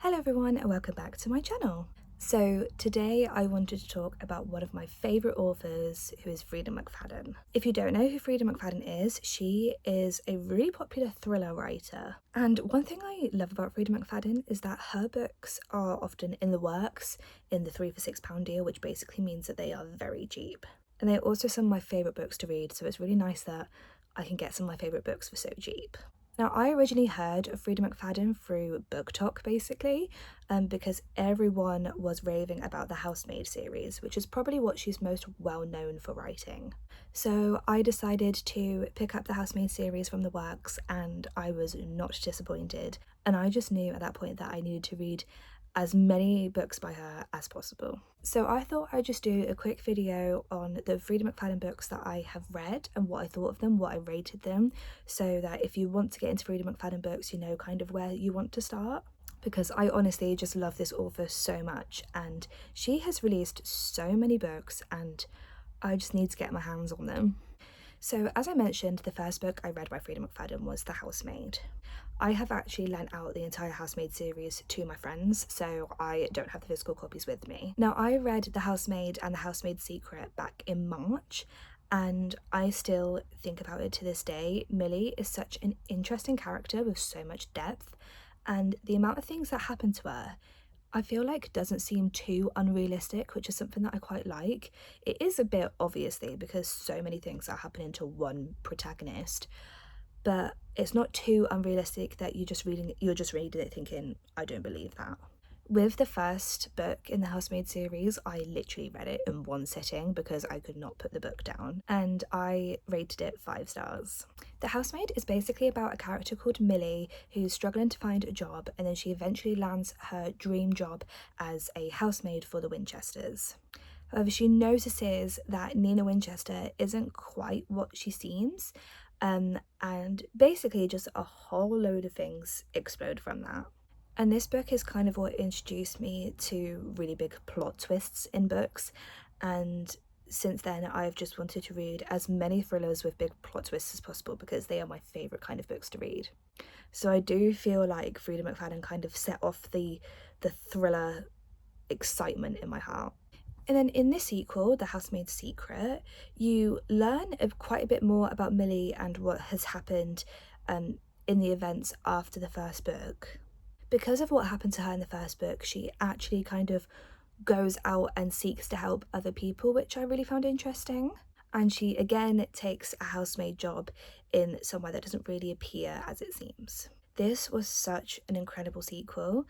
Hello everyone and welcome back to my channel. So today I wanted to talk about one of my favourite authors, who is Freida McFadden. If you don't know who Freida McFadden is, she is a really popular thriller writer. And one thing I love about Freida McFadden is that her books are often in the works in the 3 for £6 deal, which basically means that they are very cheap. And they're also some of my favourite books to read, so it's really nice that I can get some of my favourite books for so cheap. Now, I originally heard of Freida McFadden through Book Talk, basically, because everyone was raving about the Housemaid series, which is probably what she's most well known for writing. So I decided to pick up the Housemaid series from the works, and I was not disappointed. And I just knew at that point that I needed to read as many books by her as possible. So I thought I'd just do a quick video on the Freida McFadden books that I have read and what I thought of them, what I rated them, so that if you want to get into Freida McFadden books, you know kind of where you want to start. Because I honestly just love this author so much, and she has released so many books and I just need to get my hands on them. So as I mentioned, the first book I read by Freida McFadden was The Housemaid. I have actually lent out the entire Housemaid series to my friends, so I don't have the physical copies with me. Now, I read The Housemaid and The Housemaid's Secret back in March, and I still think about it to this day. Millie is such an interesting character with so much depth, and the amount of things that happen to her I feel like doesn't seem too unrealistic, which is something that I quite like. It is a bit, obviously, because so many things are happening to one protagonist, but it's not too unrealistic that you're just reading it thinking, I don't believe that. With the first book in the Housemaid series, I literally read it in one sitting because I could not put the book down, and I rated it 5 stars. The Housemaid is basically about a character called Millie who's struggling to find a job, and then she eventually lands her dream job as a housemaid for the Winchesters. However, she notices that Nina Winchester isn't quite what she seems, and basically just a whole load of things explode from that. And this book is kind of what introduced me to really big plot twists in books, and since then I've just wanted to read as many thrillers with big plot twists as possible because they are my favourite kind of books to read. So I do feel like Freida McFadden kind of set off the thriller excitement in my heart. And then in this sequel, The Housemaid's Secret, you learn quite a bit more about Millie and what has happened in the events after the first book. Because of what happened to her in the first book, she actually kind of goes out and seeks to help other people, which I really found interesting. And she again takes a housemaid job in somewhere that doesn't really appear as it seems. This was such an incredible sequel,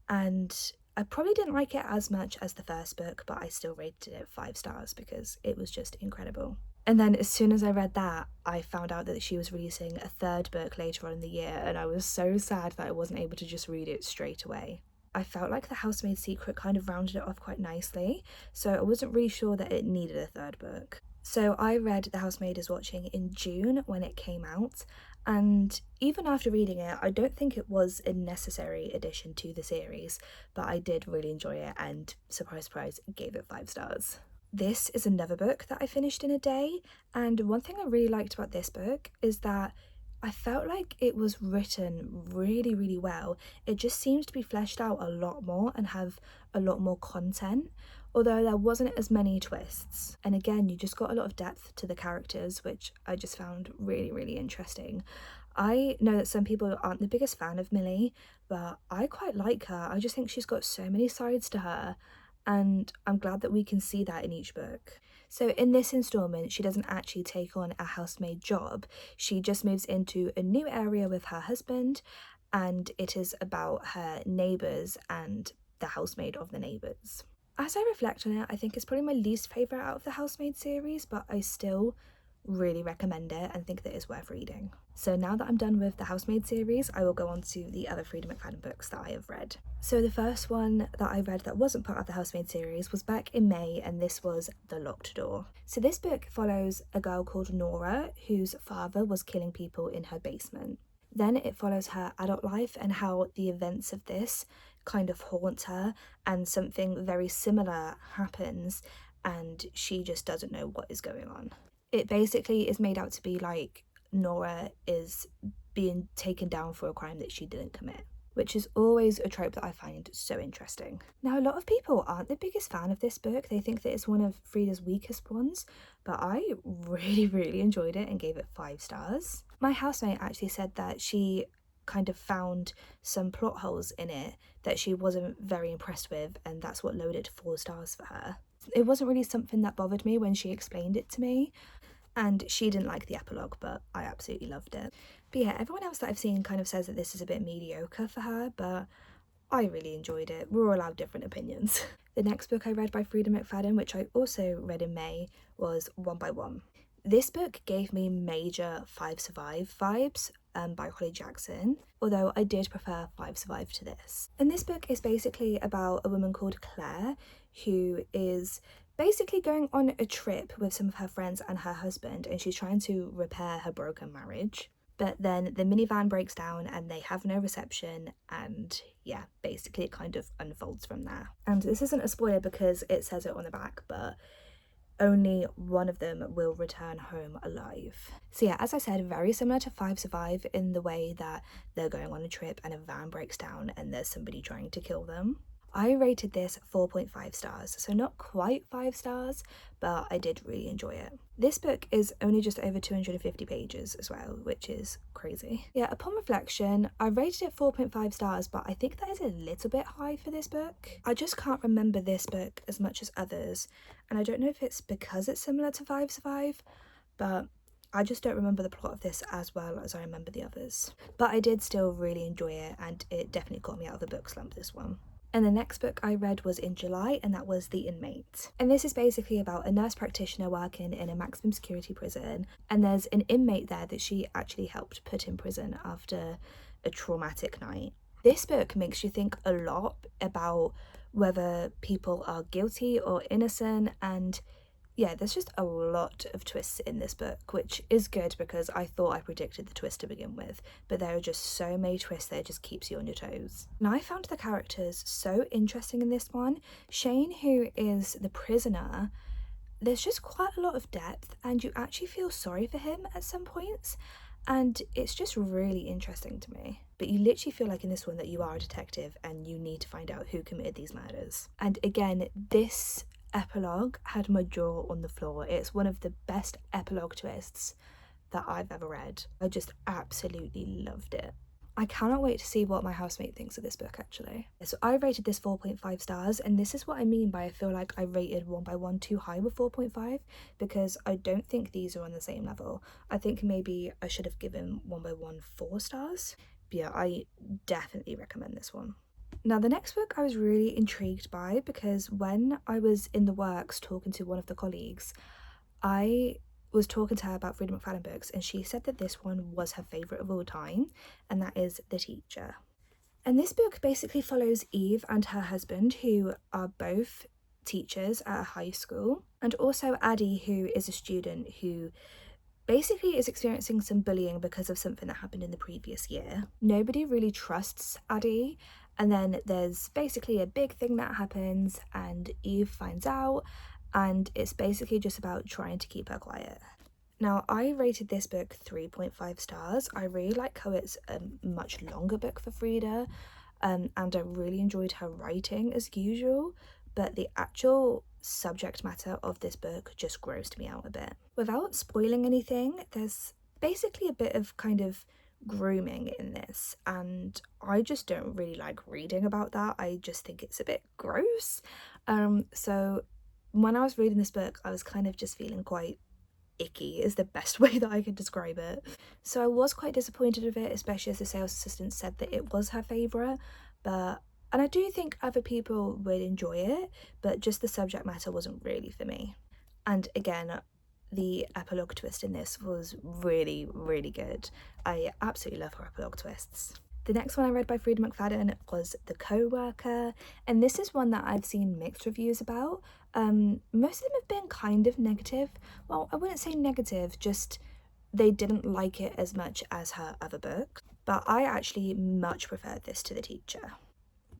and I probably didn't like it as much as the first book, but I still rated it 5 stars because it was just incredible. And then as soon as I read that, I found out that she was releasing a third book later on in the year, and I was so sad that I wasn't able to just read it straight away. I felt like The Housemaid's Secret kind of rounded it off quite nicely, so I wasn't really sure that it needed a third book. So I read The Housemaid is Watching in June when it came out, and even after reading it, I don't think it was a necessary addition to the series, but I did really enjoy it and, surprise surprise, gave it 5 stars. This is another book that I finished in a day, and one thing I really liked about this book is that I felt like it was written really, really well. It just seemed to be fleshed out a lot more and have a lot more content, although there wasn't as many twists. And again, you just got a lot of depth to the characters, which I just found really, really interesting. I know that some people aren't the biggest fan of Millie, but I quite like her. I just think she's got so many sides to her, and I'm glad that we can see that in each book. So in this instalment, she doesn't actually take on a housemaid job. She just moves into a new area with her husband, and it is about her neighbours and the housemaid of the neighbours. As I reflect on it, I think it's probably my least favourite out of the Housemaid series, but I still really recommend it and think that it's worth reading. So now that I'm done with the Housemaid series, I will go on to the other Freida McFadden books that I have read. So the first one that I read that wasn't part of the Housemaid series was back in May, and this was The Locked Door. So this book follows a girl called Nora whose father was killing people in her basement. Then it follows her adult life and how the events of this kind of haunt her, and something very similar happens and she just doesn't know what is going on. It basically is made out to be like Nora is being taken down for a crime that she didn't commit, which is always a trope that I find so interesting. Now, a lot of people aren't the biggest fan of this book. They think that it's one of Freida's weakest ones, but I really enjoyed it and gave it 5 stars. My housemate actually said that she kind of found some plot holes in it that she wasn't very impressed with, and that's what lowered it to 4 stars for her. It wasn't really something that bothered me when she explained it to me, and she didn't like the epilogue, but I absolutely loved it. But yeah, everyone else that I've seen kind of says that this is a bit mediocre for her, but I really enjoyed it. We're all allowed different opinions. The next book I read by Freida McFadden, which I also read in May, was One by One. This book gave me major Five Survive vibes by Holly Jackson, although I did prefer Five Survive to this. And this book is basically about a woman called Claire who is basically going on a trip with some of her friends and her husband, and she's trying to repair her broken marriage. But then the minivan breaks down and they have no reception, and yeah, basically it kind of unfolds from there. And this isn't a spoiler because it says it on the back, but only one of them will return home alive. So yeah, as I said, very similar to Five Survive in the way that they're going on a trip and a van breaks down and there's somebody trying to kill them. I rated this 4.5 stars, so not quite 5 stars, but I did really enjoy it. This book is only just over 250 pages as well, which is crazy. Yeah, upon reflection, I rated it 4.5 stars, but I think that is a little bit high for this book. I just can't remember this book as much as others, and I don't know if it's because it's similar to Five Survive, but I just don't remember the plot of this as well as I remember the others. But I did still really enjoy it, and it definitely got me out of a book slump, this one. And the next book I read was in July, and that was The Inmate. And this is basically about a nurse practitioner working in a maximum security prison, and there's an inmate there that she actually helped put in prison after a traumatic night. This book makes you think a lot about whether people are guilty or innocent, and yeah, there's just a lot of twists in this book, which is good because I thought I predicted the twist to begin with, but there are just so many twists that it just keeps you on your toes. And I found the characters so interesting in this one. Shane, who is the prisoner, there's just quite a lot of depth and you actually feel sorry for him at some points, and it's just really interesting to me. But you literally feel like in this one that you are a detective and you need to find out who committed these murders. And again, this epilogue had my jaw on the floor. It's one of the best epilogue twists that I've ever read. I just absolutely loved it. I cannot wait to see what my housemate thinks of this book actually. So I rated this 4.5 stars, and this is what I mean by I feel like I rated One by One too high with 4.5, because I don't think these are on the same level. I think maybe I should have given One by One 4 stars. But yeah, I definitely recommend this one. Now, the next book I was really intrigued by because when I was in the works talking to one of the colleagues, I was talking to her about Freida McFadden books, and she said that this one was her favourite of all time, and that is The Teacher. And this book basically follows Eve and her husband, who are both teachers at a high school, and also Addie, who is a student who basically is experiencing some bullying because of something that happened in the previous year. Nobody really trusts Addie, and then there's basically a big thing that happens and Eve finds out, and it's basically just about trying to keep her quiet. Now, I rated this book 3.5 stars. I really like how it's a much longer book for Freida, and I really enjoyed her writing as usual, but the actual subject matter of this book just grossed me out a bit. Without spoiling anything, there's basically a bit of kind of grooming in this, and I just don't really like reading about that. I just think it's a bit gross. So when I was reading this book, I was kind of just feeling quite icky is the best way that I could describe it. So I was quite disappointed with it, especially as the sales assistant said that it was her favourite, and I do think other people would enjoy it, but just the subject matter wasn't really for me. And again, the epilogue twist in this was really good. I absolutely love her epilogue twists. The next one I read by Freida McFadden was The Co-Worker, and this is one that I've seen mixed reviews about. Most of them have been kind of negative. Well, I wouldn't say negative, just they didn't like it as much as her other book, but I actually much preferred this to The Teacher.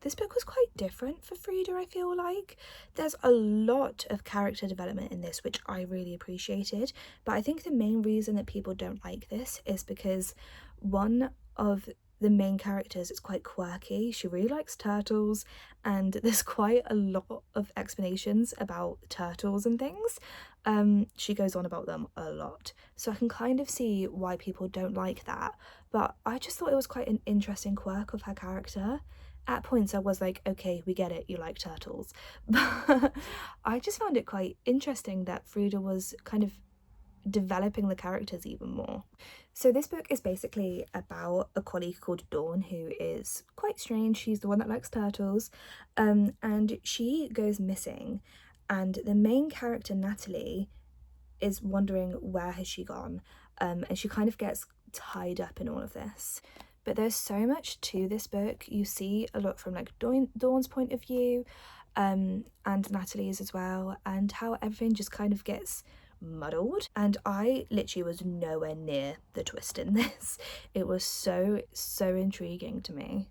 This book was quite different for Freida, I feel like. There's a lot of character development in this, which I really appreciated, but I think the main reason that people don't like this is because one of the main characters, it's quite quirky. She really likes turtles, and there's quite a lot of explanations about turtles and things. She goes on about them a lot, so I can kind of see why people don't like that, but I just thought it was quite an interesting quirk of her character. At points I was like, okay, we get it, you like turtles. But I just found it quite interesting that Freida was kind of developing the characters even more. So this book is basically about a colleague called Dawn who is quite strange. She's the one that likes turtles, and she goes missing, and the main character Natalie is wondering where has she gone, and she kind of gets tied up in all of this. But there's so much to this book. You see a lot from like Dawn's point of view, and Natalie's as well, and how everything just kind of gets muddled. And I literally was nowhere near the twist in this. It was so intriguing to me.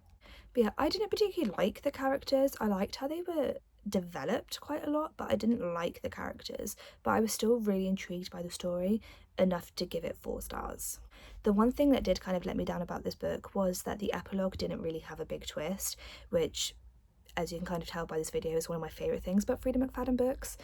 But yeah, I didn't particularly like the characters. I liked how they were developed quite a lot, but I didn't like the characters. But I was still really intrigued by the story, enough to give it 4 stars. The one thing that did kind of let me down about this book was that the epilogue didn't really have a big twist, which, as you can kind of tell by this video, is one of my favourite things about Freida McFadden books.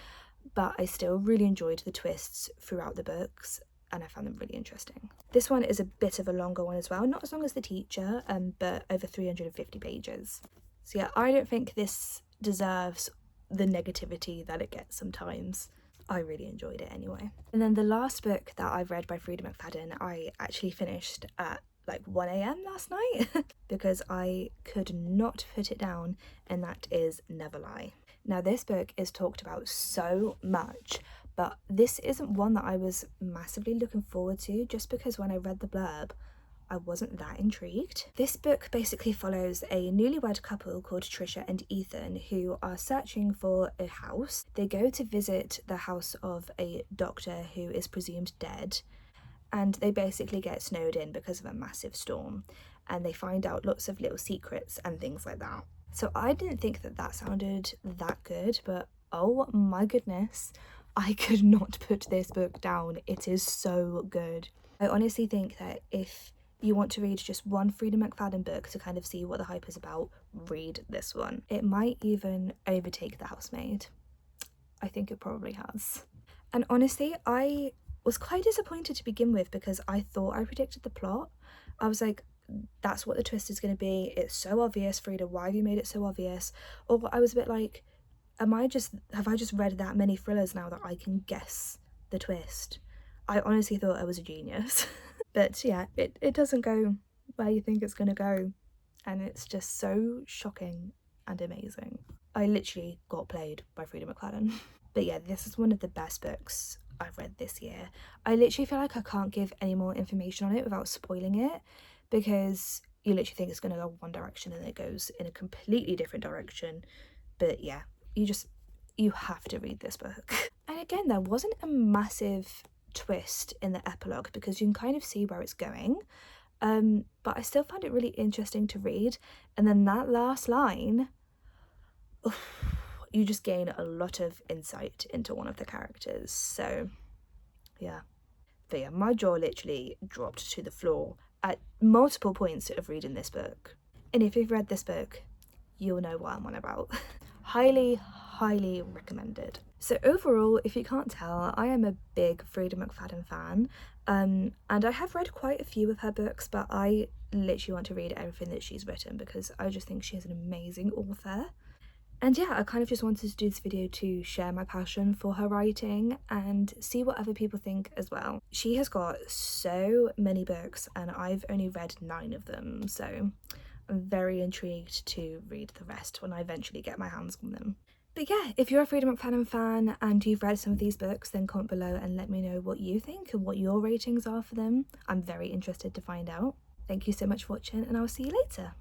But I still really enjoyed the twists throughout the books, and I found them really interesting. This one is a bit of a longer one as well, not as long as The Teacher, but over 350 pages. So yeah, I don't think this deserves the negativity that it gets sometimes. I really enjoyed it anyway. And then the last book that I've read by Freida McFadden, I actually finished at like 1 a.m. last night because I could not put it down, and that is Never Lie. Now this book is talked about so much, but this isn't one that I was massively looking forward to, just because when I read the blurb I wasn't that intrigued. This book basically follows a newlywed couple called Trisha and Ethan who are searching for a house. They go to visit the house of a doctor who is presumed dead, and they basically get snowed in because of a massive storm, and they find out lots of little secrets and things like that. So I didn't think that that sounded that good, but oh my goodness, I could not put this book down. It is so good. I honestly think that if you want to read just one Freida McFadden book to kind of see what the hype is about, read this one. It might even overtake The Housemaid. I think it probably has. And honestly, I was quite disappointed to begin with because I thought I predicted the plot. I was like, that's what the twist is going to be. It's so obvious, Freida, why have you made it so obvious? Or I was a bit like, have I just read that many thrillers now that I can guess the twist? I honestly thought I was a genius. But yeah, it doesn't go where you think it's going to go, and it's just so shocking and amazing. I literally got played by Freida McFadden. But yeah, this is one of the best books I've read this year. I literally feel like I can't give any more information on it without spoiling it, because you literally think it's going to go one direction and it goes in a completely different direction. But yeah, you have to read this book. And again, there wasn't a massive twist in the epilogue because you can kind of see where it's going, but I still found it really interesting to read. And then that last line, you just gain a lot of insight into one of the characters. So yeah, but yeah, my jaw literally dropped to the floor at multiple points of reading this book. And if you've read this book, you'll know what I'm on about. Highly recommended. So overall, if you can't tell, I am a big Freida McFadden fan, and I have read quite a few of her books, but I literally want to read everything that she's written because I just think she is an amazing author. And yeah, I kind of just wanted to do this video to share my passion for her writing and see what other people think as well. She has got so many books and I've only read 9 of them, so I'm very intrigued to read the rest when I eventually get my hands on them. But yeah, if you're a Freida McFadden fan and you've read some of these books, then comment below and let me know what you think and what your ratings are for them. I'm very interested to find out. Thank you so much for watching, and I'll see you later.